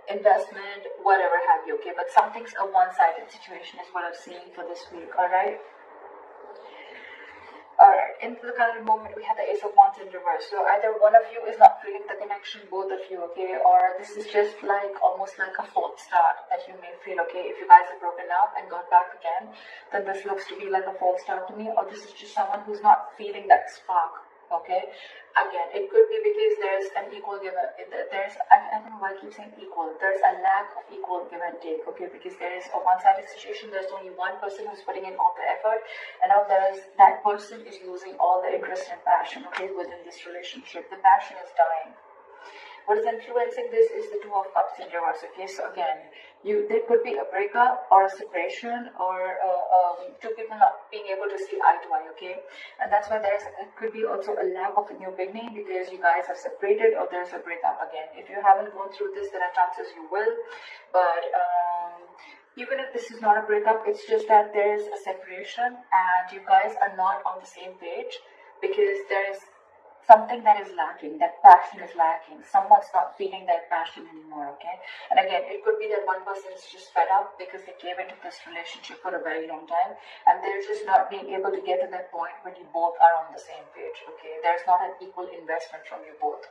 investment, whatever have you, okay? But something's a one-sided situation is what I'm seeing for this week, all right? Alright, in the current moment, we have the Ace of Wands in reverse. So either one of you is not feeling the connection, both of you, okay? Or this is just like, almost like a false start that you may feel, okay? If you guys have broken up and got back again, then this looks to be like a false start to me. Or this is just someone who's not feeling that spark, okay? Again, it could be because there's an equal give and I don't know why I keep saying equal. There's a lack of equal give and take, okay? Because there is a one-sided situation. There's only one person who's putting in all the effort, and now that person is losing all the interest and passion, okay, within this relationship. The passion is dying. What is influencing this is the Two of Cups in reverse, okay? So again, there could be a breakup or a separation or two people not being able to see eye to eye, okay? And that's why it could be also a lack of a new beginning because you guys have separated or there's a breakup again. If you haven't gone through this, there are chances you will. But even if this is not a breakup, it's just that there is a separation and you guys are not on the same page because there is something that is lacking, that passion is lacking. Someone's not feeling that passion anymore, okay? And again, it could be that one person is just fed up because they gave into this relationship for a very long time and they're just not being able to get to that point where you both are on the same page, okay? There's not an equal investment from you both.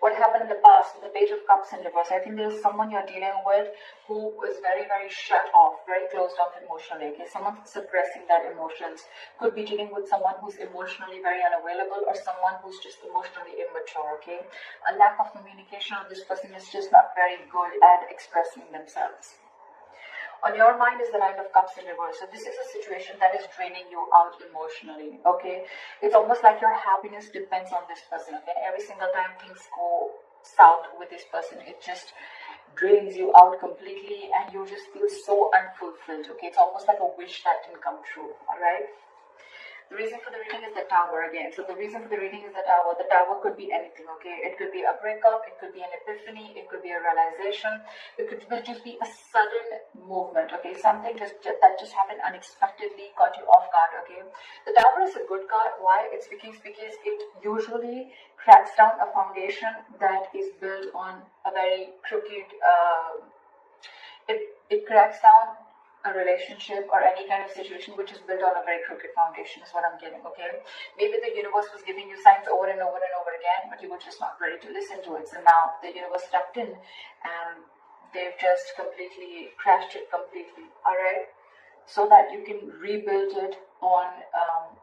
What happened in the past, the Page of Cups in reverse, I think there's someone you're dealing with who is very, very shut off, very closed off emotionally, okay? Someone suppressing their emotions. Could be dealing with someone who's emotionally very unavailable or someone who's just emotionally immature, okay? A lack of communication of this person is just not very good at expressing themselves. On your mind is the Nine of Cups in reverse. So this is a situation that is draining you out emotionally, okay? It's almost like your happiness depends on this person, okay? Every single time things go south with this person, it just drains you out completely and you just feel so unfulfilled, okay? It's almost like a wish that didn't come true, all right? The reason for the reading is the Tower again. So the reason for the reading is the Tower. The Tower could be anything, okay? It could be a breakup, it could be an epiphany, it could be a realization, it could just be a sudden movement, okay? Something that just happened unexpectedly, caught you off guard, okay? The Tower is a good card. Why? It's because it usually cracks down a foundation that is built on a very crooked, it cracks down a relationship or any kind of situation which is built on a very crooked foundation is what I'm getting, okay? Maybe the universe was giving you signs over and over and over again, but you were just not ready to listen to it. So now the universe stepped in and they've just completely crashed it completely, all right? So that you can rebuild it on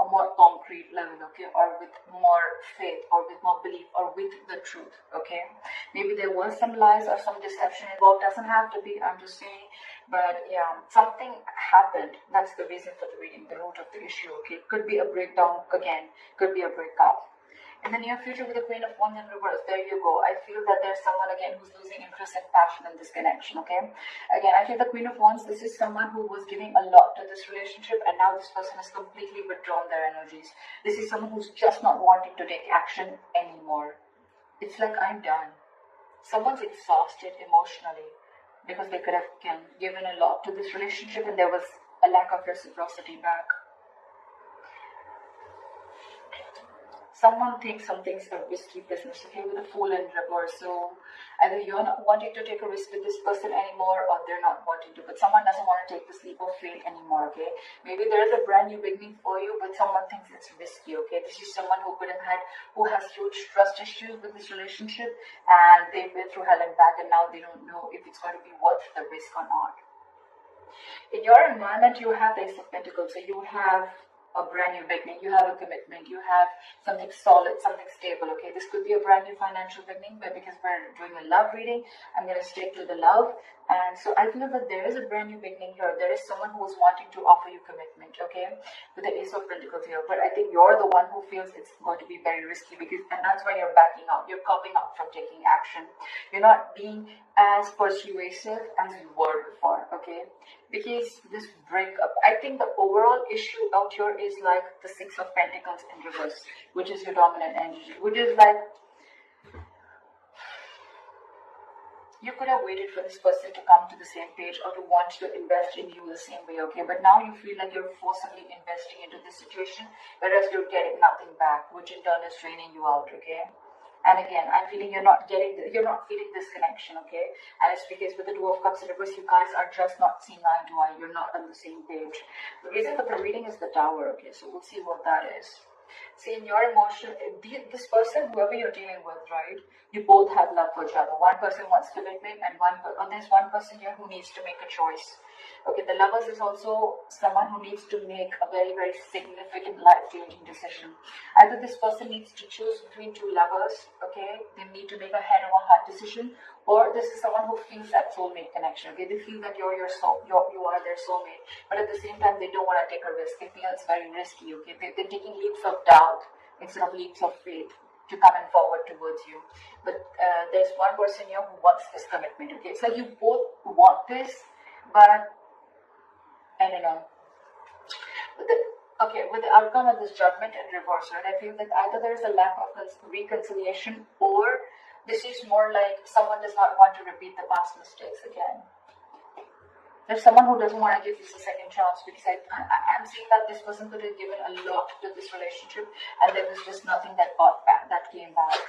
a more concrete level, okay? Or with more faith or with more belief or with the truth, okay? Maybe there was some lies or some deception involved. Doesn't have to be, I'm just saying. But yeah, something happened. That's the reason for the reading, the root of the issue, okay? Could be a breakdown again, could be a breakup. In the near future with the Queen of Wands in reverse, there you go. I feel that there's someone again who's losing interest and passion in this connection, okay? Again, I feel the Queen of Wands, this is someone who was giving a lot to this relationship and now this person has completely withdrawn their energies. This is someone who's just not wanting to take action anymore. It's like, I'm done. Someone's exhausted emotionally because they could have given a lot to this relationship and there was a lack of reciprocity back. Someone thinks something's a risky business, okay, with a Fool in reverse. So either you're not wanting to take a risk with this person anymore or they're not wanting to, but someone doesn't want to take this leap of faith anymore, okay? Maybe there's a brand new beginning for you, but someone thinks it's risky, okay? This is someone who has huge trust issues with this relationship and they've been through hell and back and now they don't know if it's going to be worth the risk or not. In your environment, you have the Ace of Pentacles, so you have a brand new beginning, you have a commitment, you have something solid, something stable, okay? This could be a brand new financial beginning, but because we're doing a love reading, I'm going to stick to the love. And so I feel that there is a brand new beginning here. There is someone who is wanting to offer you commitment, okay? With the Ace of Pentacles here. But I think you're the one who feels it's going to be very risky and that's why you're backing out. You're copping out from taking action. You're not being as persuasive as you were before, okay? Because this breakup, I think the overall issue out here is like the Six of Pentacles in reverse, which is your dominant energy, which is like you could have waited for this person to come to the same page or to want to invest in you the same way, okay? But now you feel like you're forcibly investing into this situation, whereas you're getting nothing back, which in turn is draining you out, okay? And again, I'm feeling you're not feeling this connection, okay? And it's because with the Two of Cups in reverse, you guys are just not seeing eye to eye. You're not on the same page. The reason for the reading is the Tower, okay? So we'll see what that is. See, in your emotion, this person, whoever you're dealing with, right? You both have love for each other. One person wants commitment, and there's one person here who needs to make a choice. Okay, the Lovers is also someone who needs to make a very, very significant life-changing decision. Either this person needs to choose between two lovers, okay? They need to make a head over heart decision, or this is someone who feels that soulmate connection, okay? They feel that you are their soulmate, but at the same time, they don't want to take a risk. They feel it's very risky, okay? They're taking leaps of doubt instead of leaps of faith to come and forward towards you. But there's one person here who wants this commitment, okay? It's like you both want this, but I don't know. With the outcome of this Judgment in reverse, right? I feel that either there is a lack of reconciliation, or this is more like someone does not want to repeat the past mistakes again. There's someone who doesn't want to give this a second chance, because I'm seeing that this person could have given a lot to this relationship, and there was just nothing that came back.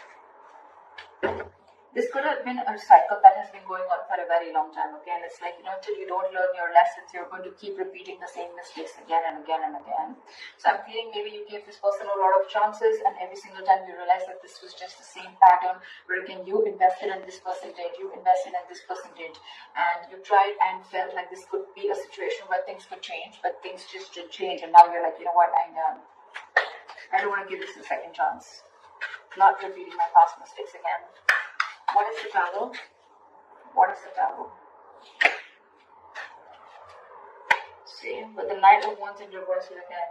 This could have been a cycle that has been going on for a very long time. Again, it's like, until you don't learn your lessons, you're going to keep repeating the same mistakes again and again and again. So I'm feeling maybe you gave this person a lot of chances, and every single time you realize that this was just the same pattern, where again, you invested and this person did, you invested and this person did, and you tried and felt like this could be a situation where things could change, but things just didn't change, and now you're like, you know what, I'm done. I don't want to give this a second chance. Not repeating my past mistakes again. What is the Tower? What is the Tower? See, with the Knight of Wands in reverse again,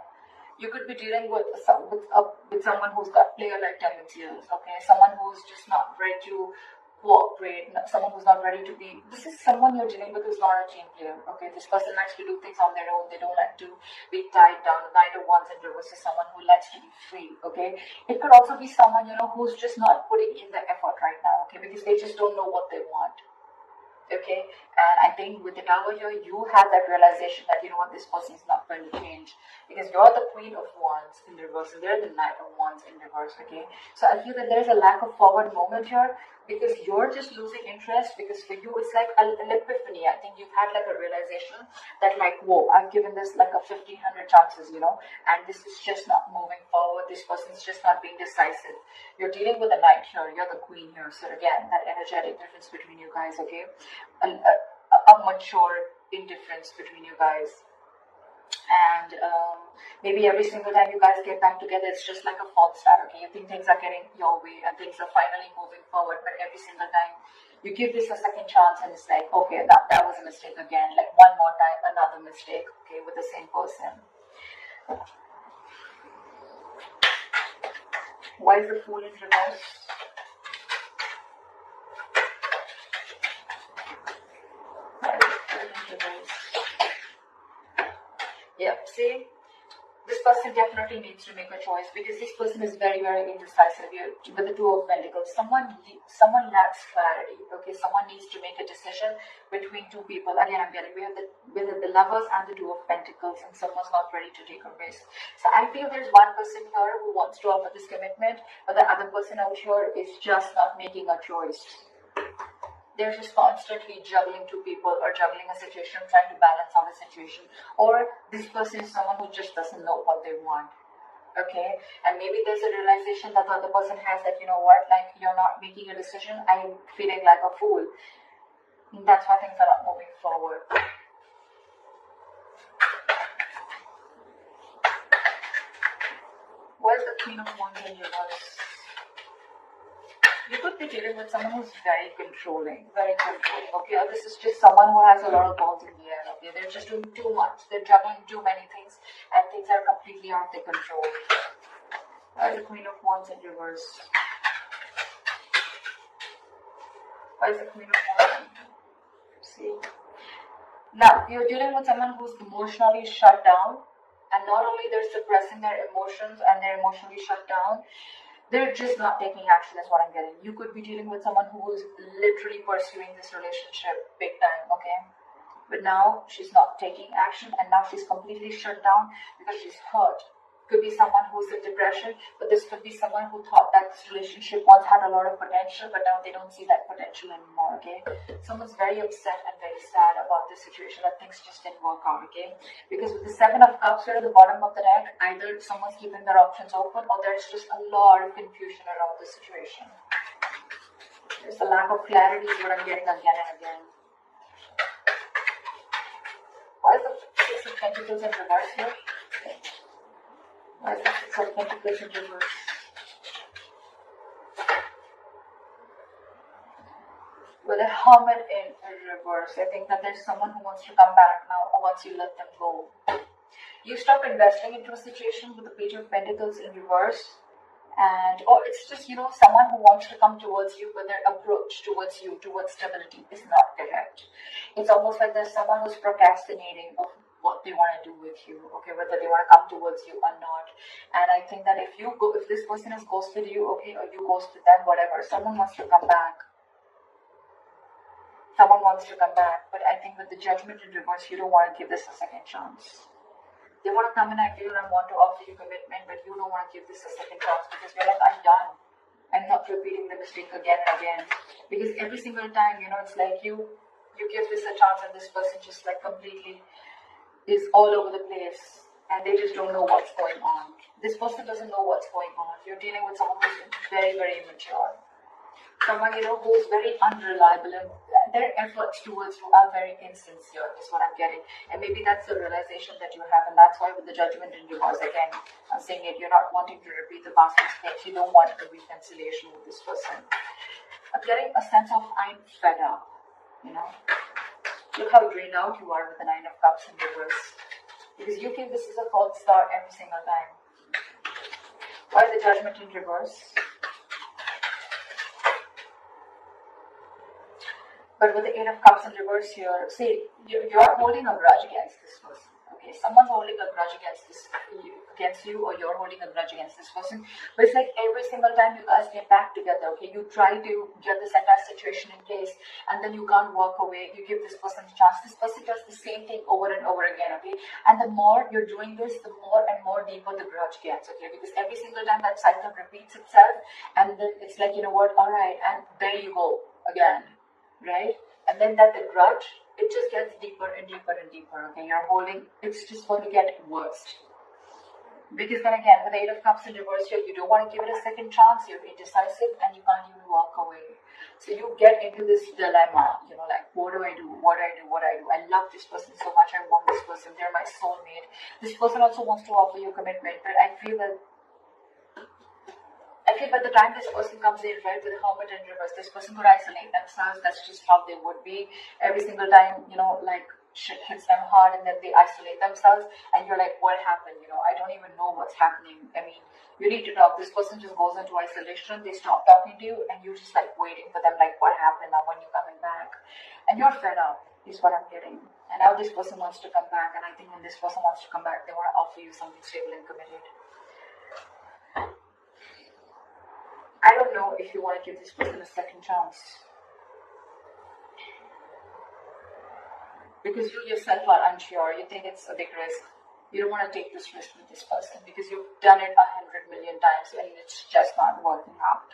you could be dealing with someone who's got player-like tendencies, okay? Someone who's just not ready to cooperate, someone who's not ready to be. This is someone you're dealing with who's not a team player, okay? This person likes to do things on their own. They don't like to be tied down. The Knight of Wands in reverse is someone who likes to be free, okay? It could also be someone, who's just not putting in the effort right now, okay? Because they just don't know what they want. Okay, and I think with the Tower here, you have that realization that, this person is not going to change, because you're the Queen of Wands in reverse, and they're the Knight of Wands in reverse, okay? So I feel that there's a lack of forward movement here, because you're just losing interest, because for you, it's like an epiphany. I think you've had like a realization that like, whoa, I've given this like a 1,500 chances, and this is just not moving forward. This person's just not being decisive. You're dealing with a Knight here, you're the Queen here, so again, that energetic difference between you guys, okay? A mature indifference between you guys, and maybe every single time you guys get back together, it's just like a false start, okay? You think things are getting your way and things are finally moving forward, but every single time you give this a second chance, and it's like, okay, that was a mistake again, like one more time, another mistake, okay, with the same person. Why is the Fool in reverse? Yep, see, this person definitely needs to make a choice, because this person is very, very indecisive here with the Two of Pentacles. Someone lacks clarity, okay? Someone needs to make a decision between two people. Again, we have the Lovers and the Two of Pentacles, and someone's not ready to take a risk. So I feel there's one person here who wants to offer this commitment, but the other person out here is just not making a choice. They're just constantly juggling two people, or juggling a situation, trying to balance out a situation. Or this person is someone who just doesn't know what they want. Okay? And maybe there's a realization that the other person has that, like, you're not making a decision, I'm feeling like a fool. And that's why things are not moving forward. Where's the Queen of Wands in reverse? You could be dealing with someone who's very controlling, okay? Or this is just someone who has a lot of balls in the air, okay? They're just doing too much, they're juggling too many things, and things are completely out of their control. The Queen of Wands in reverse. Why is the Queen of Wands? See? Now, you're dealing with someone who's emotionally shut down, and not only they're suppressing their emotions and they're emotionally shut down, they're just not taking action, is what I'm getting. You could be dealing with someone who is literally pursuing this relationship big time, okay? But now she's not taking action, and now she's completely shut down because she's hurt. Could be someone who's in depression, but this could be someone who thought that this relationship once had a lot of potential, but now they don't see that potential anymore, okay? Someone's very upset and very sad about this situation, that things just didn't work out, okay? Because with the Seven of Cups here at the bottom of the deck, either someone's keeping their options open or there's just a lot of confusion around the situation. There's a lack of clarity is what I'm getting again and again. Why is the Six of Pentacles in reverse here? Why is the Six of Pentacles in reverse? With a Hermit in reverse, I think that there's someone who wants to come back now once you let them go. You stop investing into a situation with the Page of Pentacles in reverse. And or it's just, you know, someone who wants to come towards you, but their approach towards you, towards stability, is not correct. It's almost like there's someone who's procrastinating of what they want to do with you, okay, whether they want to come towards you or not. And I think that if this person has ghosted you, okay, or you ghosted them, whatever, someone wants to come back. Someone wants to come back, but I think with the Judgment in reverse, you don't want to give this a second chance. They want to come and I feel and want to offer you commitment, but you don't want to give this a second chance because you're like, I'm done. I'm not repeating the mistake again and again. Because every single time, you know, it's like you give this a chance and this person just like completely is all over the place and they just don't know what's going on. This person doesn't know what's going on. You're dealing with someone who's very, very immature. Someone, you know, who's very unreliable and their efforts towards you are very insincere is what I'm getting. And maybe that's the realization that you have, and that's why with the Judgment in reverse, again, I'm saying it, you're not wanting to repeat the past mistakes. You don't want a reconciliation with this person. I'm getting a sense of I'm fed up, you know. Look how drained out you are with the Nine of Cups in reverse. Because you feel this is a false start every single time. Why the Judgment in reverse? But with the Eight of Cups in reverse here, see, you're holding a grudge against this person. Okay, someone's holding a grudge against you, or you're holding a grudge against this person. But it's like every single time you guys get back together, okay, you try to get this entire situation in place, and then you can't walk away. You give this person a chance. This person does the same thing over and over again, okay? And the more you're doing this, the more and more deeper the grudge gets, okay? Because every single time that cycle repeats itself, and then it's like, you know what, all right, and there you go again. Right? And then that the grudge, it just gets deeper and deeper and deeper, okay? You're holding, it's just going to get worse. Because then again, with the Eight of Cups in reverse here, you don't want to give it a second chance, you're indecisive, and you can't even walk away. So you get into this dilemma, you know, like, what do I do? What do I do? What do I do? I love this person so much, I want this person, they're my soulmate. This person also wants to offer you commitment, but I feel by the time this person comes in, right, with the Hermit in reverse, this person could isolate themselves. That's just how they would be. Every single time, you know, like shit hits them hard and then they isolate themselves and you're like, what happened? You know, I don't even know what's happening. I mean, you need to talk. This person just goes into isolation. They stop talking to you and you're just like waiting for them, like, what happened now when you're coming back? And you're fed up, is what I'm getting. And now this person wants to come back, and I think when this person wants to come back, they want to offer you something stable and committed. I don't know if you want to give this person a second chance. Because you yourself are unsure. You think it's a big risk. You don't want to take this risk with this person because you've done it 100 million times and it's just not working out.